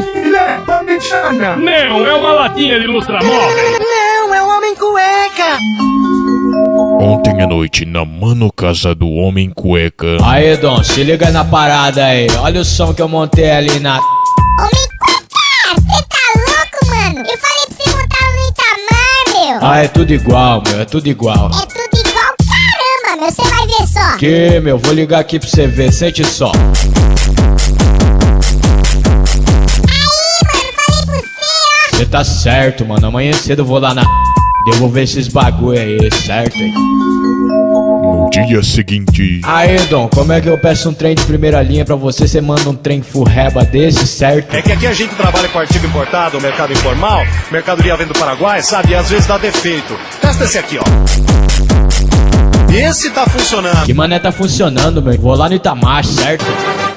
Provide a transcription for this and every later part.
Filé, parmegiana. Não, é uma latinha de lustramóvel. Não, é o Homem Cueca. Ontem à noite, na mano casa do Homem Cueca. Aí, Dom, se liga na parada aí. Olha o som que eu montei ali na... Homem Cueca, você tá louco, mano? Eu falei pra você montar no Itamar, meu. Ah, é tudo igual, meu, é tudo igual. É tudo igual, caramba, meu, você vai ver só. Que, meu, vou ligar aqui pra você ver, sente só. Você tá certo, mano. Amanhã cedo eu vou lá na... devolver esses bagulho aí, certo? Aí. No dia seguinte... Aí, Dom, como é que eu peço um trem de primeira linha pra você? Você manda um trem furreba desse, certo? É que aqui a gente trabalha com artigo importado, mercado informal, mercadoria vem do Paraguai, sabe? E às vezes dá defeito. Testa esse aqui, ó. Esse tá funcionando. Que mané tá funcionando, meu? Vou lá no Itamar, certo?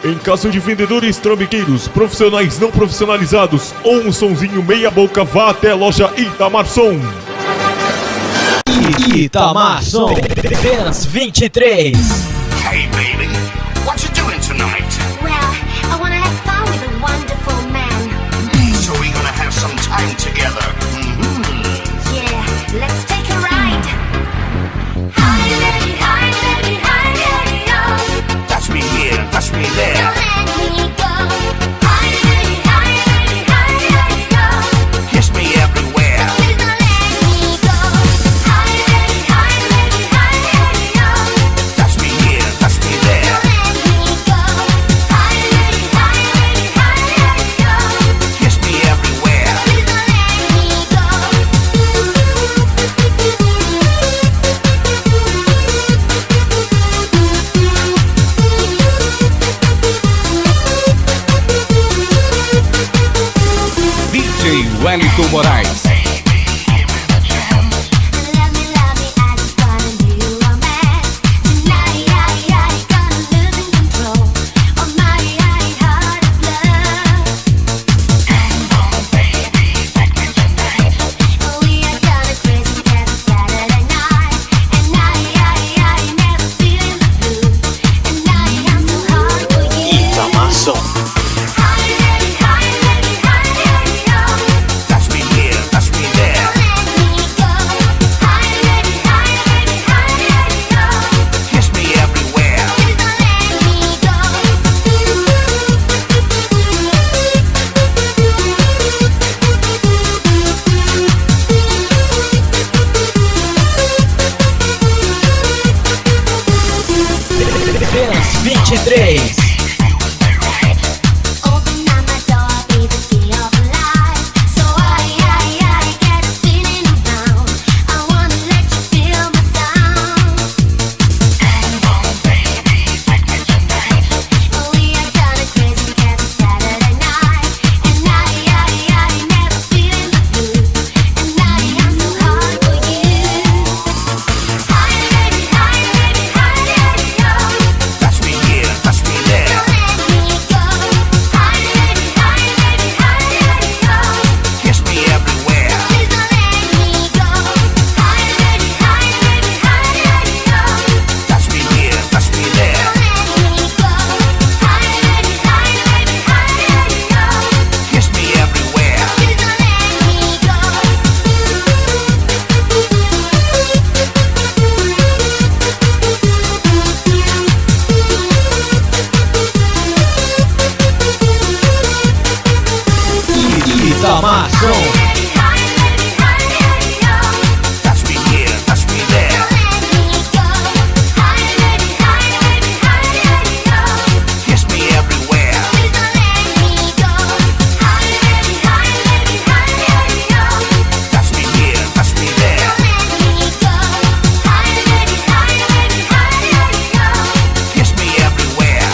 Em caso de vendedores trambiqueiros, profissionais não profissionalizados ou um sonzinho meia boca, vá até a loja Itamar Som. Itamar Som, apenas 23. Hey baby, what you doing tonight? Well, I wanna have fun with a wonderful man. So we're gonna have some time together. Yeah, let's take a ride. Hi, baby, oh. Touch me here, touch me there. Don't let me go. Hi, baby, oh. Kiss me everywhere. Please don't let me go. Hi, baby, oh. Touch me here, touch me there. Don't let me go. Hi, baby, oh. Kiss me everywhere. Please don't let me go. DJ Welliton Moraes. Love me, I just wanna do romance. Tonight, gonna lose control of my heart of love. We are gonna crazy dance Saturday night, and I never feeling the blue, and I'm so hard for you. Itamar Som. Touch me here, touch me there. Kiss me everywhere. Apenas 23. Open up my door, be the key of life. So I get a feeling around. I wanna let you feel my sound. We are gonna crazy dance Saturday night, and I never feeling the blue, and I'm so hard for you. Hi, baby, oh. Touch me here, touch me there. Don't let me go. Hi, baby, oh. Kiss me everywhere. Please don't let me go. Hi, baby, oh. Touch me here, touch me there. Don't let me go. Hi, baby, oh. Kiss me everywhere. Please don't let me go. Itamar Som. Touch me here, touch me there. Kiss me everywhere. Touch me here, touch me there. Kiss me everywhere.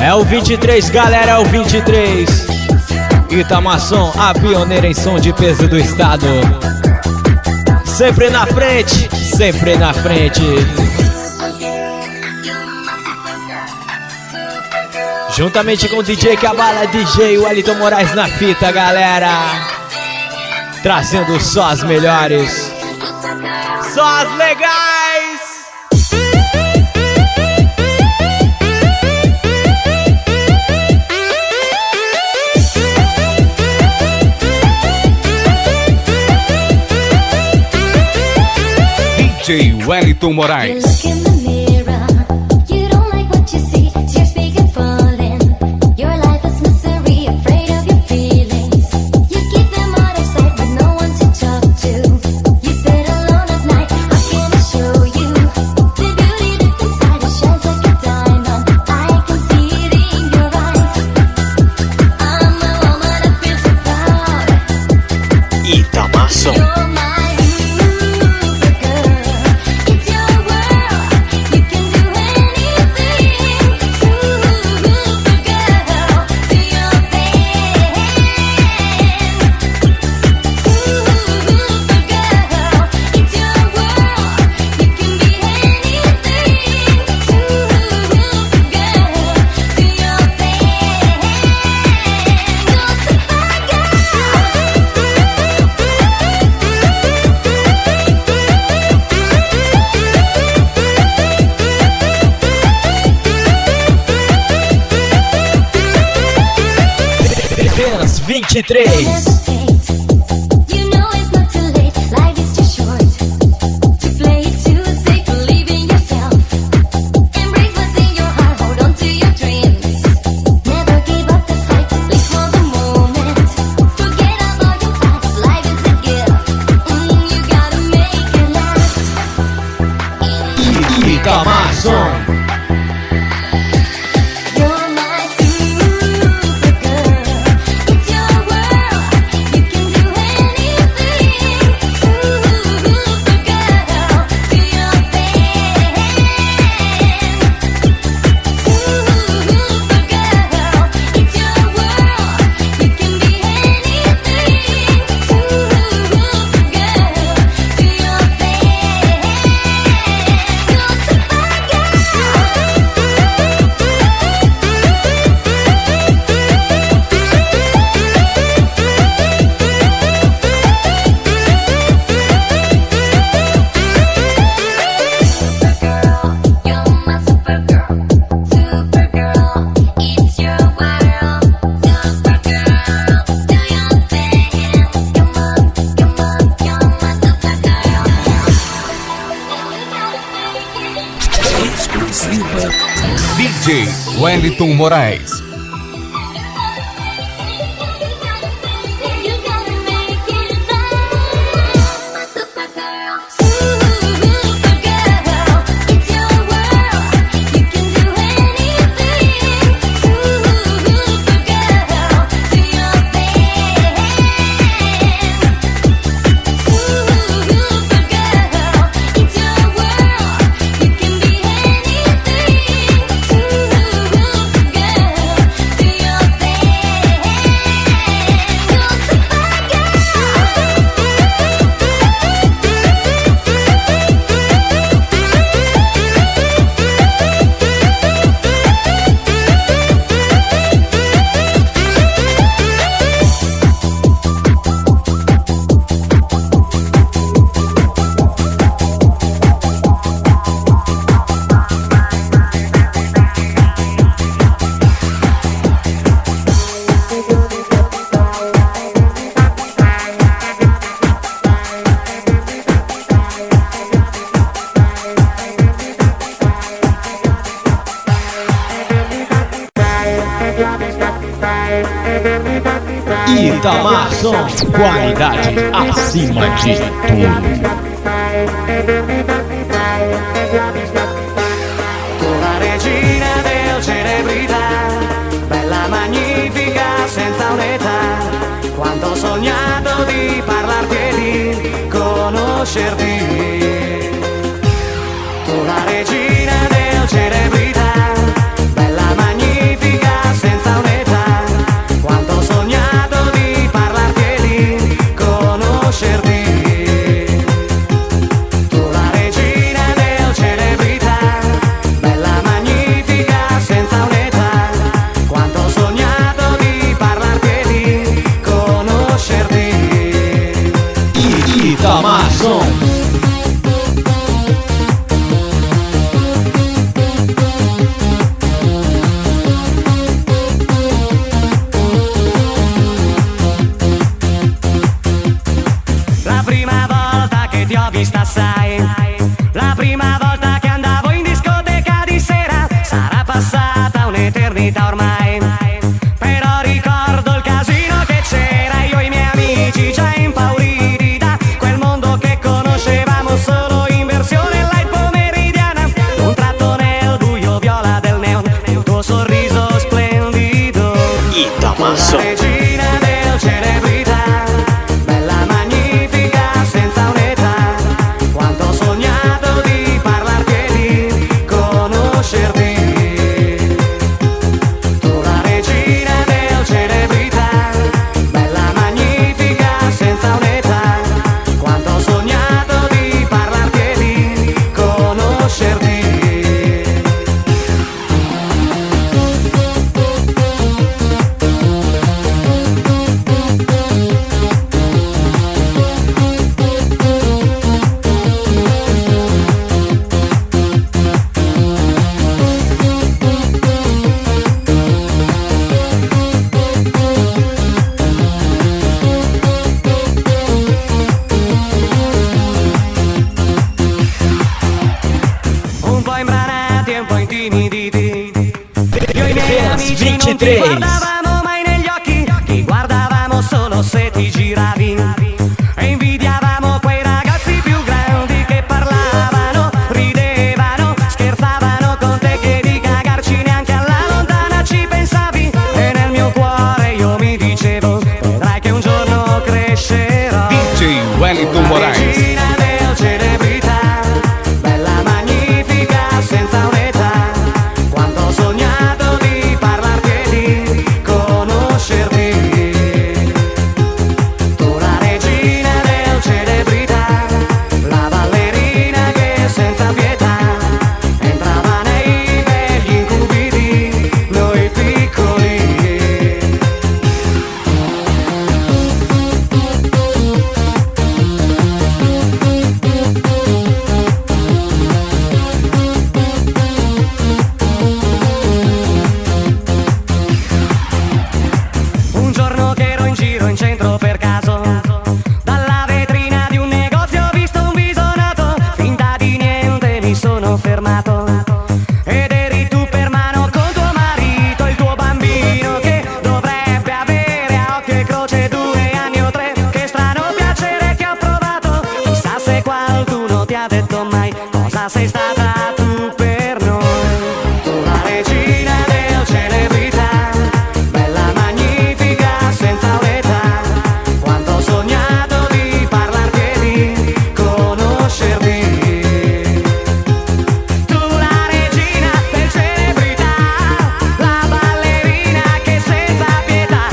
É o 23, galera, é o 23. Itamar Som, a pioneira em som de peso do estado. Sempre na frente, sempre na frente. Juntamente com o DJ que abala, DJ Welliton Moraes na fita, galera. Trazendo só as melhores, só as legais. DJ Welliton Moraes. Itamar Som. Apenas 23. Itamar Som. DJ Welliton Moraes. Itamar Som, qualidade acima de tudo. La regina del celebrità, bella magnifica senza un'età. Quanto ho sognato di parlarti e di conoscerti. Tu la regina del celebrità, bella magnifica La prima volta che andavo in discoteca di sera, sarà passata un'eternità ormai, però ricordo il casino che c'era, io e i miei amici già impauriti da quel mondo che conoscevamo solo in versione light pomeridiana. Un tratto nel buio viola del neon, il tuo sorriso splendido, Itamar Som. regina del celebrità, bella magnifica senza un'età. Quanto ho sognato di parlarti e di conoscerti. Tu la regina del celebrità, bella magnifica senza un'età. Quanto ho sognato di parlarti e di conoscerti. Un po' imbranati e un po' intimiditi, io e i miei amici non ti 23. guardavamo mai negli occhi, ti guardavamo solo se ti giravi e invidiavamo quei ragazzi più grandi che parlavano, ridevano, scherzavano con te, che di cagarci neanche alla lontana ci pensavi. E nel mio cuore io mi dicevo, vedrai che un giorno crescerò. DJ Welliton Moraes. Regina del celebrità, bella magnifica senza un'età. Quanto ho sognato di parlarti e di conoscerti. Tu la regina del celebrità, la ballerina che senza pietà entrava nei begli incubi di noi piccoli. Un giorno che ero in giro in centro per caso, dalla vetrina di un negozio ho visto un viso noto, finta di niente mi sono fermato. Ed eri tu per mano con tuo marito, il tuo bambino che dovrebbe avere a occhio e croce 2 anni o 3. Che strano piacere che ho provato, chissà se qualcuno ti ha detto mai cosa sei stata tu per noi. Tu la regina del celebrità, bella magnifica senza un'età. Quanto ho sognato di parlarti e di conoscerti. Tu la regina del celebrità, la ballerina che senza pietà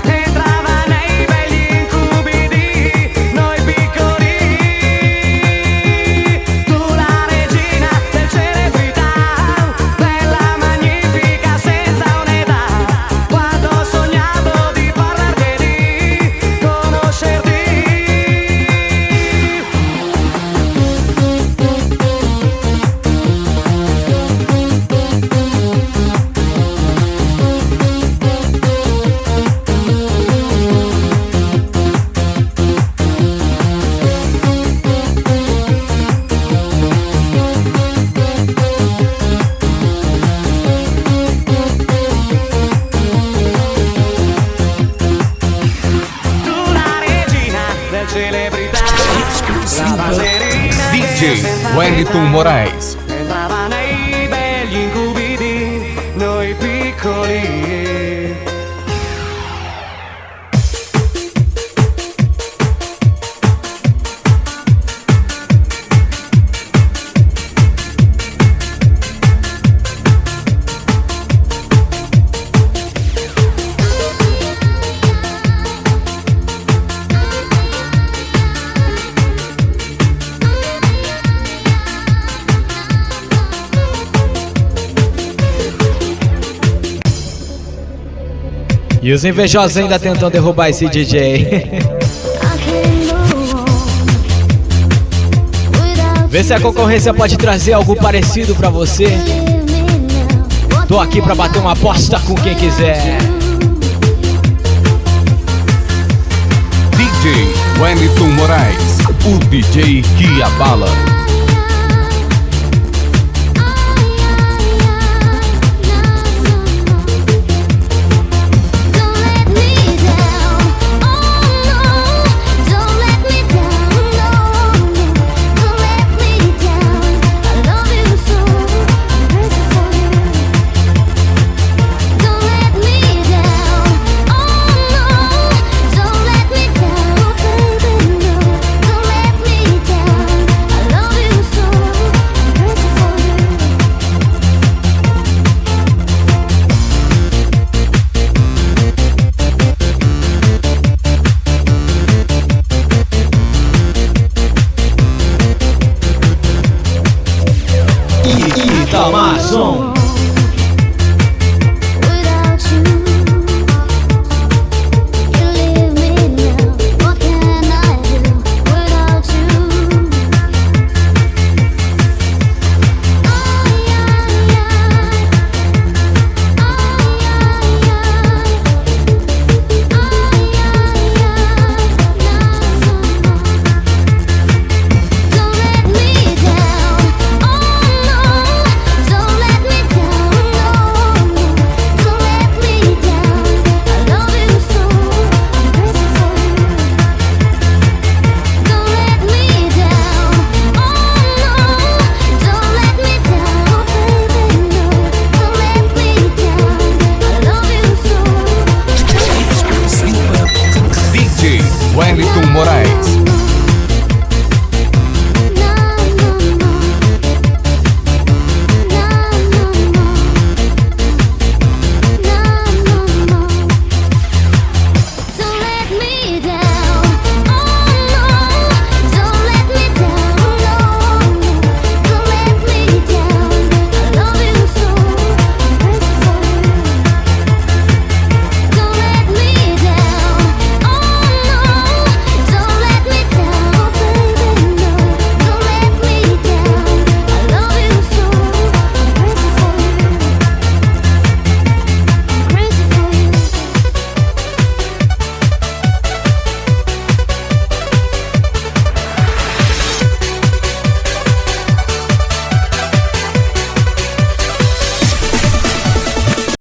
entrava nei begli incubi di noi piccoli. Tu la regina del celebrità, bella magnifica senza un'età. Quanto ho sognato di parlarti e di conoscerti. Tu la regina del celebrità, la ballerina che DJ senza Welliton pietà Moraes. entrava nei begli incubi di noi piccoli. E os invejosos ainda tentam derrubar esse DJ. Vê se a concorrência pode trazer algo parecido pra você. Tô aqui pra bater uma aposta com quem quiser. DJ Welliton Moraes, o DJ que abala. Itamar Som.